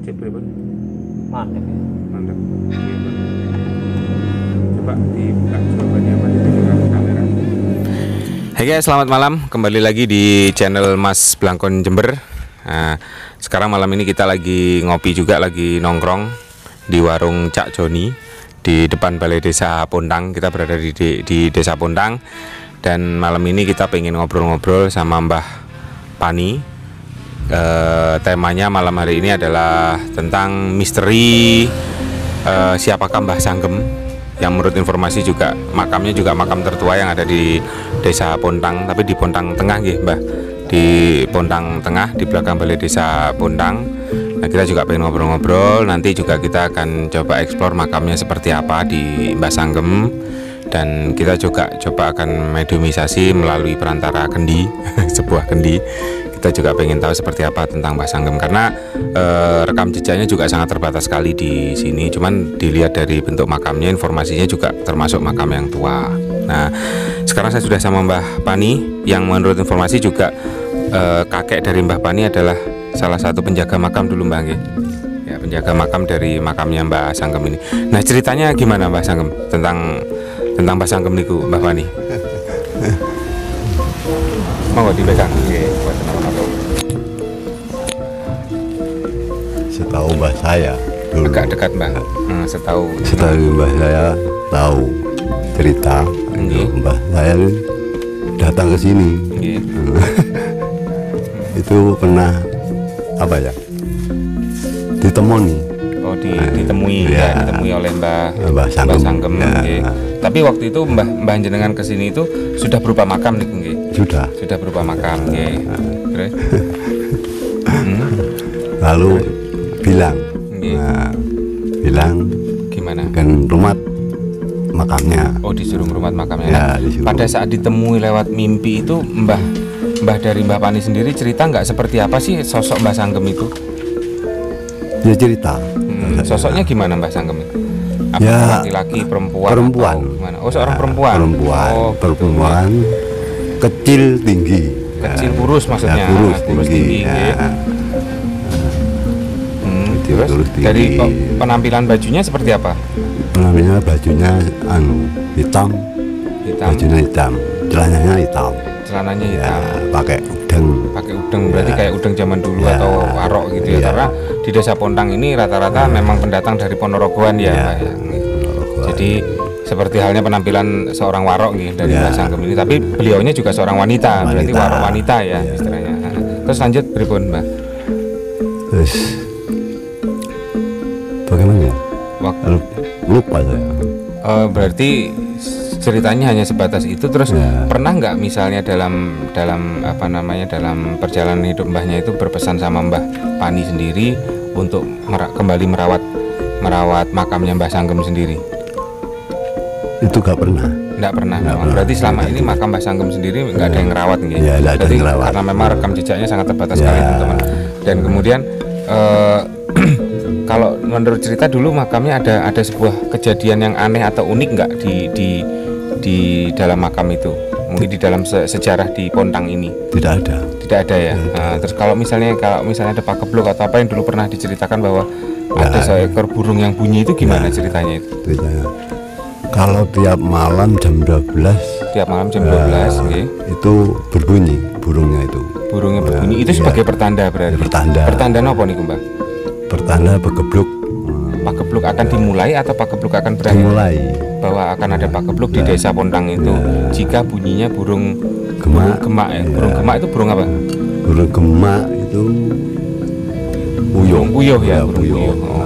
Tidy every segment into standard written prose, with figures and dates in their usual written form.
cek pripun? Mantap ya. Mantap. Coba dibuka jawabannya Mas tunjukkan ke kamera. Hai guys, selamat malam. Kembali lagi di channel Mas Blangkon Jember. Nah, sekarang malam ini kita lagi ngopi juga, lagi nongkrong di warung Cak Joni di depan Balai Desa Pontang. Kita berada di Desa Pontang. Dan malam ini kita pengen ngobrol-ngobrol sama Mbah Pani. Temanya malam hari ini adalah tentang misteri siapakah Mbah Sanggem, yang menurut informasi juga makamnya juga makam tertua yang ada di Desa Pontang, tapi di Pontang Tengah nggih, Mbah. Di Pontang Tengah, di belakang Balai Desa Pontang. Nah, kita juga pengen ngobrol-ngobrol. Nanti juga kita akan coba eksplor makamnya seperti apa di Mbah Sanggem. Dan kita juga coba akan mediumisasi melalui perantara kendi, sebuah kendi. Kita juga pengen tahu seperti apa tentang Mbah Sanggem, karena rekam jejaknya juga sangat terbatas sekali di sini. Cuman dilihat dari bentuk makamnya, informasinya juga termasuk makam yang tua. Nah, sekarang saya sudah sama Mbah Pani, yang menurut informasi juga kakek dari Mbah Pani adalah salah satu penjaga makam dulu, Mbah nggih. Ya, penjaga makam dari makamnya Mbah Sanggem ini. Nah, ceritanya gimana Mbah Sanggem tentang Mbah Sanggem niku, Mbah Pani? Mau dipegang nggih. Setahu mbah saya dulu, Agak dekat Mbah. Setahu mbah saya tahu cerita. Mbah saya datang ke sini. nggih. Itu pernah apa ya, ditemoni. Oh, ditemui ya. Ditemui oleh Mbah Sanggem. Ya. nggih. Tapi waktu itu Mbah jenengan kesini itu sudah berupa makam niku nggih. Sudah berupa makam nggih. Terus lalu bilang gimana? kan rumah makamnya. Oh, disuruh rumah makamnya. Ya, Nah, pada saat ditemui lewat mimpi itu Mbah dari Mbah Pani sendiri cerita nggak seperti apa sih sosok Mbah Sanggem itu? Dia cerita. Sosoknya gimana Mbah Sanggem itu? Apa Ya, laki-laki, perempuan? perempuan. Atau gimana? Oh, seorang perempuan. Oh, Perempuan kecil tinggi. Kecil kurus maksudnya. Kurus tinggi. nggih. Terus Kurus tinggi. dari penampilan bajunya seperti apa? Namanya bajunya hitam. Bajunya hitam, celananya hitam. Celananya Ya, hitam. pakai udeng. Berarti kayak udeng zaman dulu Ya. atau warok gitu ya. Ya. Karena di Desa Pontang ini rata-rata memang pendatang dari Ponorogoan ya, Ya. Mbak, ya. Jadi seperti halnya penampilan seorang warok gitu dari Ya. Mbah Sanggem ini, tapi beliaunya juga seorang wanita. Berarti warok wanita ya, Ya. istilahnya. Terus lanjut pripun, Mbak? Terus bagaimana ya? Waktu Lupa saya. berarti ceritanya hanya sebatas itu. Terus Ya. pernah nggak misalnya dalam apa namanya, dalam perjalanan hidup mbahnya itu berpesan sama Mbah Pani sendiri untuk kembali merawat makamnya Mbah Sanggem sendiri? Itu gak pernah. Nggak pernah. Nggak Memang. pernah. Berarti selama ini makam Mbah Sanggem sendiri nggak ada yang ngerawat gitu. Ya, nggak ada Berarti yang ngerawat. karena memang rekam jejaknya sangat terbatas Ya. sekali, teman-teman. Dan kemudian kalau menurut cerita dulu makamnya ada sebuah kejadian yang aneh atau unik nggak di dalam makam itu? Mungkin di dalam sejarah di Pontang ini Tidak ada. tidak ada ya. Terus kalau misalnya ada pakebluk atau apa yang dulu pernah diceritakan bahwa ada seekor burung yang bunyi, itu gimana ceritanya itu? Ceritanya. Kalau tiap malam jam 12 Tiap malam jam 12 nggih. itu berbunyi burungnya itu. Burungnya berbunyi itu sebagai pertanda berarti. Pertanda apa nih, Mbak? Pertanda begebluk. Pakebluk akan dimulai atau pakebluk akan berakhir? Dimulai. Bahwa akan ada pakebluk di Desa Pontang itu jika bunyinya burung gemak ya. Burung gemak itu burung apa? Burung gemak itu Burung puyuh ya, Ya, burung puyuh. puyuh. Oh.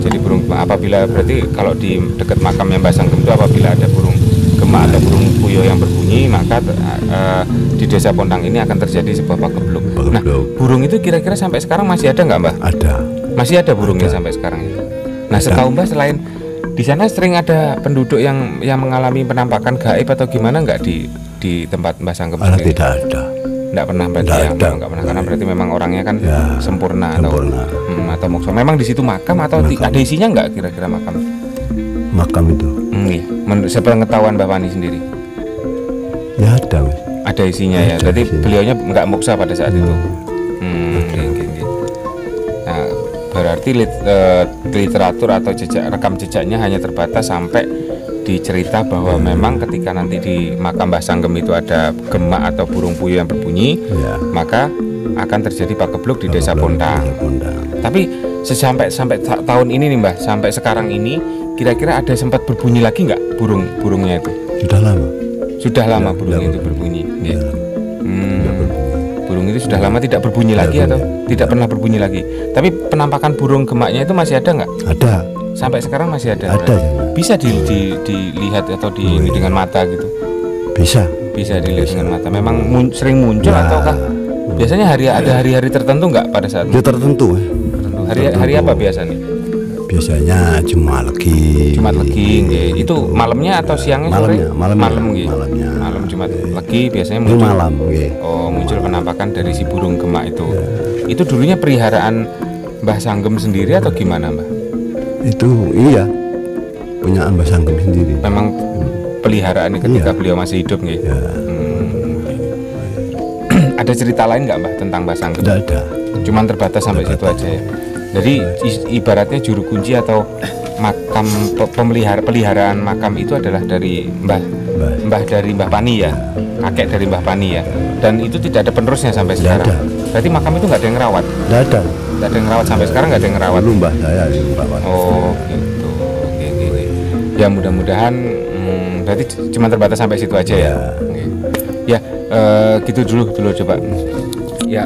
Jadi burung gemak apabila berarti kalau di dekat makamnya Mbah Sanggem itu apabila ada burung gemak atau burung puyuh yang berbunyi, maka di Desa Pontang ini akan terjadi sebuah pakebluk. Nah, burung itu kira-kira sampai sekarang masih ada nggak, Mbah? Ada. Masih ada burungnya sampai sekarang itu. Nah, setahu Mbah selain di sana sering ada penduduk yang mengalami penampakan gaib atau gimana nggak di tempat Mbah Sanggem sendiri? Tidak ada. Nggak pernah berarti Nggak ya, ada. nggak pernah, karena berarti memang orangnya kan Ya, sempurna sempurna. atau moksa. Memang di situ makam atau ada isinya nggak kira-kira makam? Makam itu. Iya. Menurut sepengetahuan Mbah Pani sendiri Ya ada, Mas. ada isinya ya. Ada Berarti isinya. beliaunya nggak moksa pada saat itu. Nggih, nggih, nggih. Nah, berarti literatur atau rekam jejaknya hanya terbatas sampai dicerita bahwa memang ketika nanti di makam Mbah Sanggem itu ada gemak atau burung puyuh yang berbunyi, maka akan terjadi pagebluk di Desa Pondang. Tapi sampai tahun ini nih Mbah, sampai sekarang ini kira-kira ada sempat berbunyi lagi nggak burungnya itu? Sudah lama burung itu berbunyi. Burung itu sudah lama tidak berbunyi lagi atau tidak pernah berbunyi lagi. Tapi penampakan burung gemaknya itu masih ada nggak? Ada. Sampai sekarang masih ada. Ada. Bisa dilihat atau dengan mata gitu? Bisa dilihat dengan mata. Memang sering muncul ataukah? Biasanya ada hari-hari tertentu nggak pada saat itu? Tertentu. Hari apa biasanya? Biasanya Jumat Legi. Itu malamnya atau siangnya? Malam Jumat Legi biasanya muncul. Malam. Muncul penampakan dari si burung gemak itu. Itu dulunya peliharaan Mbah Sanggem sendiri atau gimana Mbah? Itu iya, punya Mbah Sanggem sendiri. Memang peliharaan ketika beliau masih hidup nggih. Ada cerita lain nggak Mbah tentang Mbah Sanggem? Tidak ada. Cuman terbatas sampai situ aja ya. Jadi ibaratnya juru kunci atau makam peliharaan makam itu adalah dari Mbah Pani ya, kakek dari Mbah Pani ya. Dan itu tidak ada penerusnya sampai sekarang. Berarti makam itu nggak ada yang ngerawat? Tidak ada yang ngerawat sampai sekarang, nggak ada yang ngerawat. Belum Mbah saya yang ngerawat. Oh gitu. Oke. Ya mudah-mudahan berarti cuma terbatas sampai situ aja ya. Ya gitu dulu coba. Ya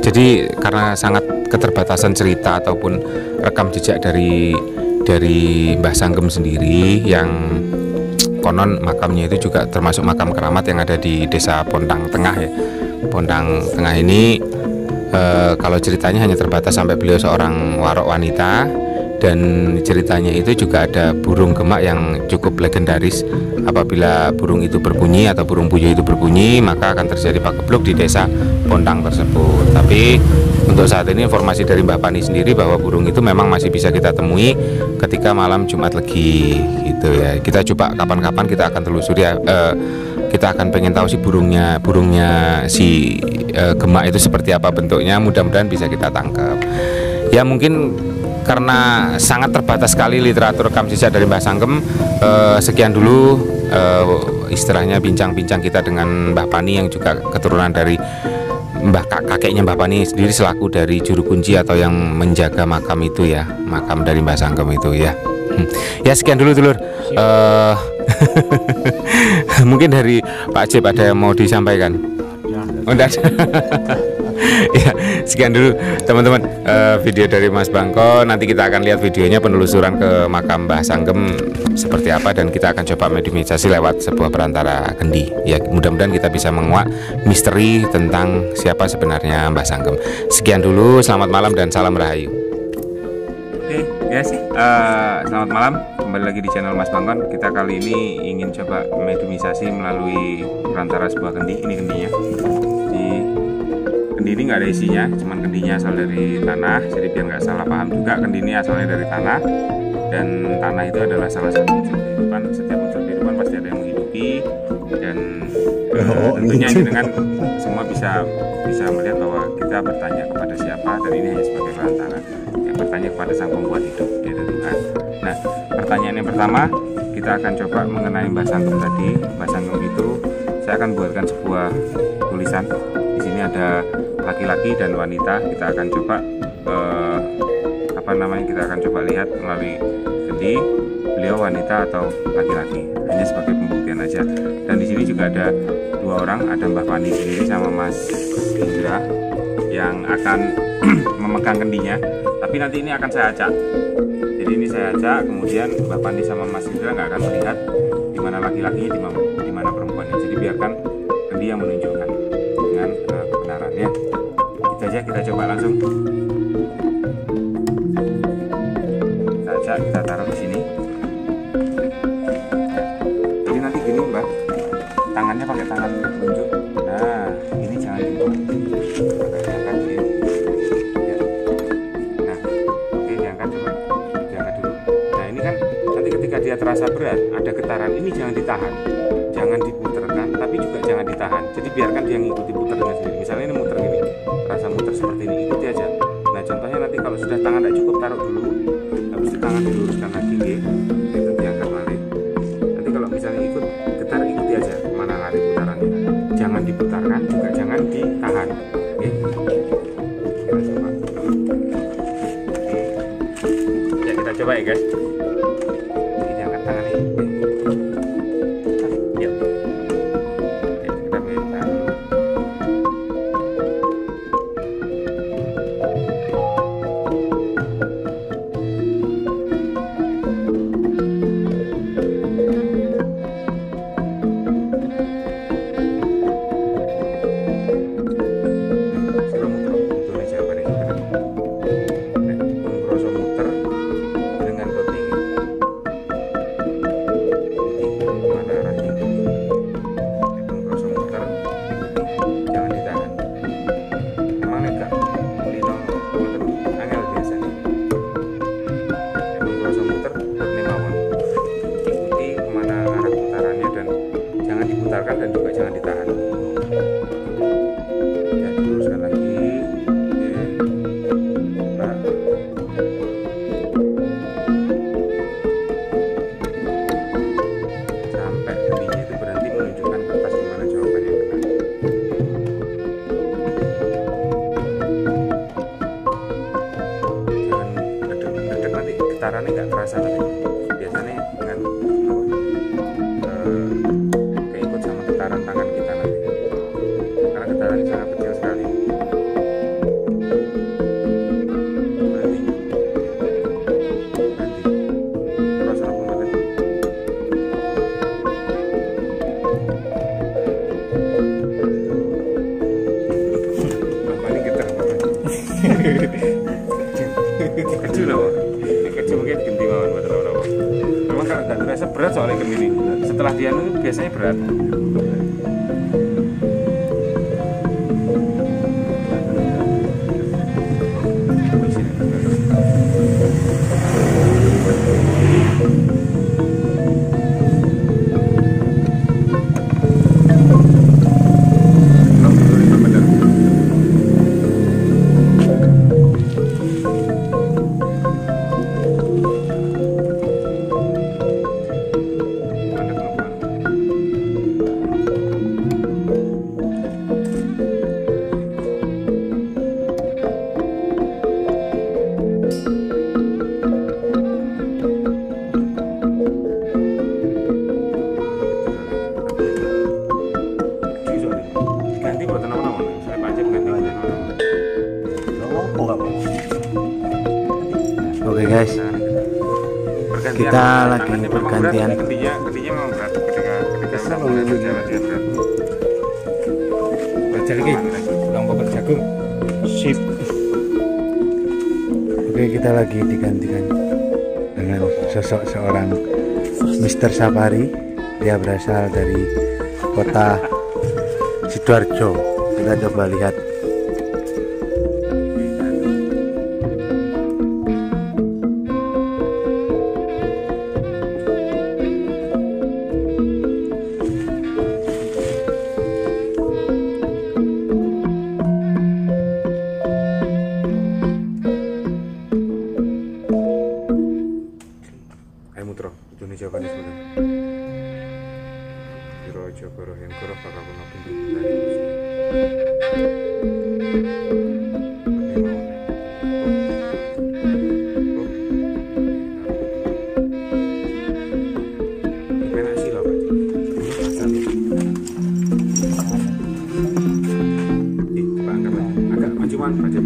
jadi karena sangat keterbatasan cerita ataupun rekam jejak dari Mbah Sanggem sendiri yang konon makamnya itu juga termasuk makam keramat yang ada di Desa Pondang Tengah ya. Pondang Tengah ini kalau ceritanya hanya terbatas sampai beliau seorang warok wanita, dan ceritanya itu juga ada burung gemak yang cukup legendaris. Apabila burung itu berbunyi atau burung puyuh itu berbunyi, maka akan terjadi pagebluk di Desa Pondang tersebut. Tapi untuk saat ini informasi dari Mbah Pani sendiri bahwa burung itu memang masih bisa kita temui ketika malam Jumat Legi gitu ya. Kita coba kapan-kapan kita akan telusuri ya, kita akan pengen tahu sih burungnya si gemak itu seperti apa bentuknya. Mudah-mudahan bisa kita tangkap. Ya mungkin karena sangat terbatas sekali literatur rekam jejak dari Mbah Sanggem, sekian dulu istilahnya bincang-bincang kita dengan Mbah Pani yang juga keturunan dari kakeknya Mbah Pani sendiri selaku dari juru kunci atau yang menjaga makam itu ya, makam dari Mbah Sanggem itu ya. Ya sekian dulu dulur. Mungkin dari Pak Jeb ada yang mau disampaikan? Udah. Ya sekian dulu teman-teman video dari Mas Bangko. Nanti kita akan lihat videonya penelusuran ke makam Mbah Sanggem seperti apa, dan kita akan coba mediumisasi lewat sebuah perantara kendi. Ya mudah-mudahan kita bisa menguak misteri tentang siapa sebenarnya Mbah Sanggem. Sekian dulu, selamat malam dan salam rahayu. Oke guys, selamat malam, kembali lagi di channel Mas Bangkon. Kita kali ini ingin coba mediumisasi melalui perantara sebuah kendi. Ini kendinya. Kendi ini nggak ada isinya, cuman kendinya asal dari tanah. Jadi biar nggak salah paham juga, kendi ini asalnya dari tanah, dan tanah itu adalah salah satu unsur kehidupan. Setiap unsur kehidupan pasti ada yang menghidupi, dan tentunya dengan semua bisa melihat bahwa kita bertanya kepada siapa, dan ini hanya sebagai perantara yang bertanya kepada Sang Pembuat hidup, yaitu Tuhan. Nah, pertanyaan yang pertama kita akan coba mengenai Mbah Sanggem tadi. Mbah Sanggem itu saya akan buatkan sebuah tulisan. Di sini ada laki-laki dan wanita. Kita akan coba kita akan coba lihat melalui kendi beliau wanita atau laki-laki, hanya sebagai pembuktian aja. Dan di sini juga ada dua orang, ada Mbah Pani sendiri sama Mas Indra yang akan memegang kendinya. Tapi nanti ini akan saya acak. Jadi ini saya acak, kemudian Mbah Pani sama Mas Indra nggak akan melihat di mana laki-lakinya, di mana perempuannya. Jadi biarkan kendi yang menunjukkan dengan kebenarannya. Kita aja, kita coba langsung. Kita taruh di sini. Jadi nanti gini Mbak, tangannya pakai tangan telunjuk. Nah, ini jangan diangkat ya. Nah, oke, diangkat coba, diangkat dulu. Nah ini kan nanti ketika dia terasa berat, ada getaran, ini jangan ditahan, jangan diputerkan, tapi juga jangan ditahan. Jadi biarkan dia ngikuti puter dengan sendiri. Misalnya ini muter gini, rasa muter seperti ini, ikuti aja. Nah contohnya nanti kalau sudah tangan ya guys. Ini angkat tangannya. Yuk. Kita minta. Dan juga jangan ditahan. Ya, teruskan lagi. Oke. Nah. Sampai kendinya itu berhenti menunjukkan kertas di mana jawaban yang benar. Jangan ngedek nanti getarannya nggak terasa nanti. Biasanya dengan getaran tangan kita nanti, karena getarannya sangat kecil sekali. Berhenti, terus aku mati. Bapak ini getar banget. Kecil loh, kecil mungkin ganti mawon buat orang-orang. Memang kalau nggak terasa berat soalnya gini. Setelah dia itu biasanya berat. Oke guys, kita lagi bergantian. Ketinya memang berat ketika jalan dia berat. Baca lagi, lompok jagung. Sip. Oke, kita lagi digantikan dengan sosok seorang Mr. Safari. Dia berasal dari kota Sidoarjo. Kita coba lihat. Mutro, itu nih jawabannya sebenarnya. Jiro Jogoro Henkoro bakal menopin dari agak majuan aja.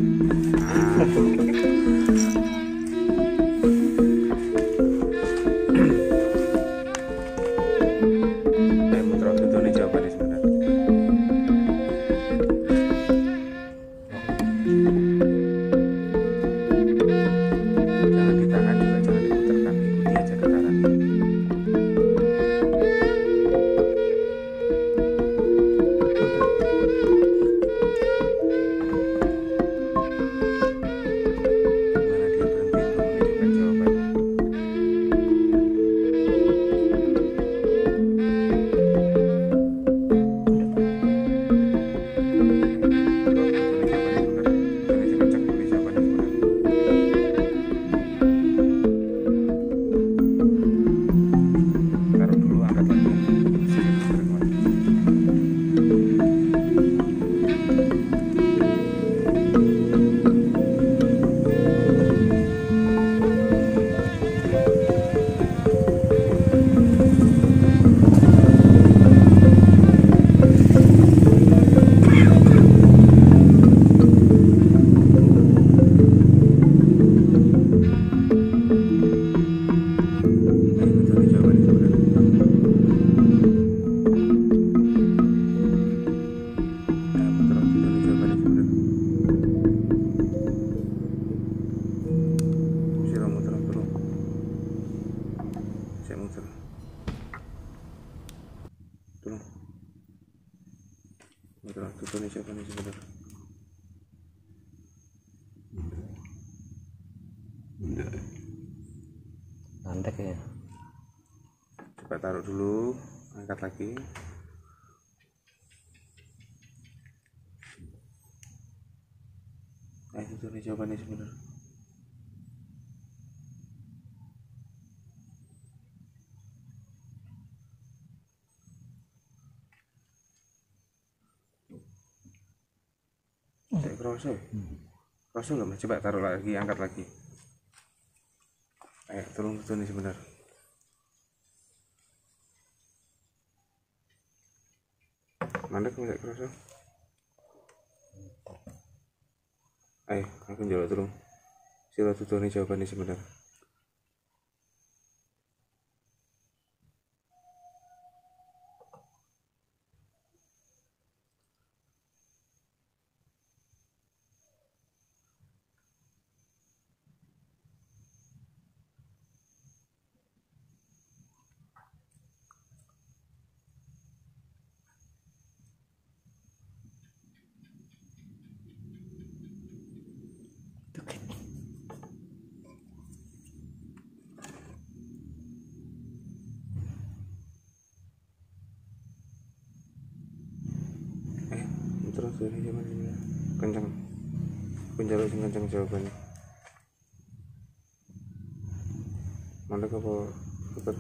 Mandek ya. Coba taruh dulu, angkat lagi. Nah, itu nih jawabannya sebenarnya. Tidak kerasa. Kerasa loh, Mas. Coba taruh lagi, angkat lagi. Ayo, tolong itu nih sebenarnya. Mandek nggak kerasa? Ayo, aku jawab tolong. Sila tutur nih jawabannya sebenarnya. Terus dari zaman ini kencang, penjara sing kencang jawabannya. Mandek apa cepet?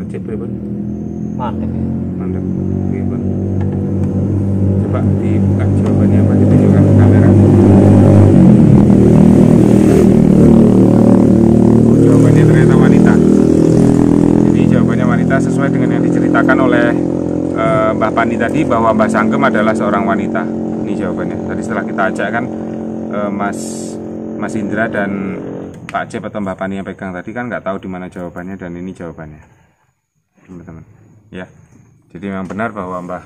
Aceh berapa? Mandek ya. Mandek, berapa? Coba dibuka jawabannya apa, ditunjukkan ke kamera. Oh, jawabannya ternyata wanita. Jadi jawabannya wanita sesuai dengan yang diceritakan oleh Mbah Pani tadi, bahwa Mbah Sanggem adalah seorang wanita. Ini jawabannya. Tadi setelah kita ajak kan Mas Indra dan Pak Cep atau Mbah Pani yang pegang tadi kan nggak tahu di mana jawabannya, dan ini jawabannya, teman-teman. Ya, jadi memang benar bahwa Mbah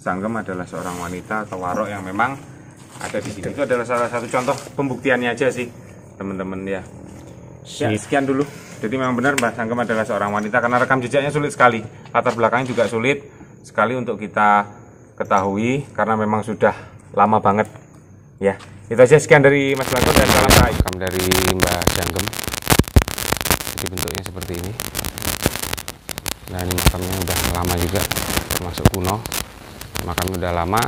Sanggem adalah seorang wanita atau warok yang memang ada di sini. Itu adalah salah satu contoh pembuktiannya aja sih, teman-teman ya. Ya, sekian dulu. Jadi memang benar Mbah Sanggem adalah seorang wanita, karena rekam jejaknya sulit sekali, latar belakangnya juga sulit sekali untuk kita ketahui karena memang sudah lama banget. Ya, itu aja, sekian dari Mas Blankon dan salam rahayu. Rekam dari Mbah Sanggem. Jadi bentuknya seperti ini. Nah, ini makamnya udah lama juga, termasuk kuno. Makamnya udah lama.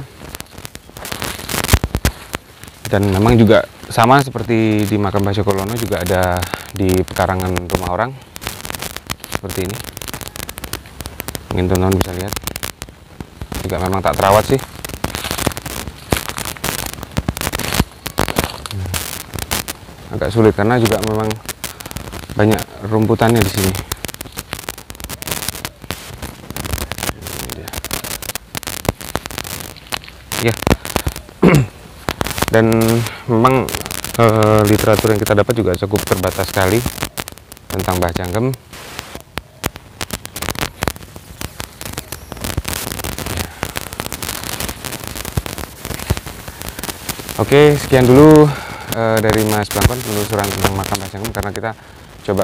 Dan memang juga sama seperti di makam Mbah Sokolono, juga ada di pekarangan rumah orang seperti ini. Mungkin teman-teman bisa lihat, juga memang tak terawat sih. Agak sulit karena juga memang banyak rumputannya di sini. Ya. Dan memang literatur yang kita dapat juga cukup terbatas sekali tentang Mbah Sanggem. Oke, sekian dulu dari Mas Blankon penelusuran tentang makam Mbah Sanggem, karena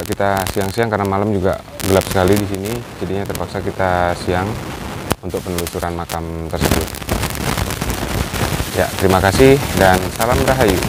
kita siang-siang karena malam juga gelap sekali di sini, jadinya terpaksa kita siang untuk penelusuran makam tersebut. Ya, terima kasih dan salam rahayu.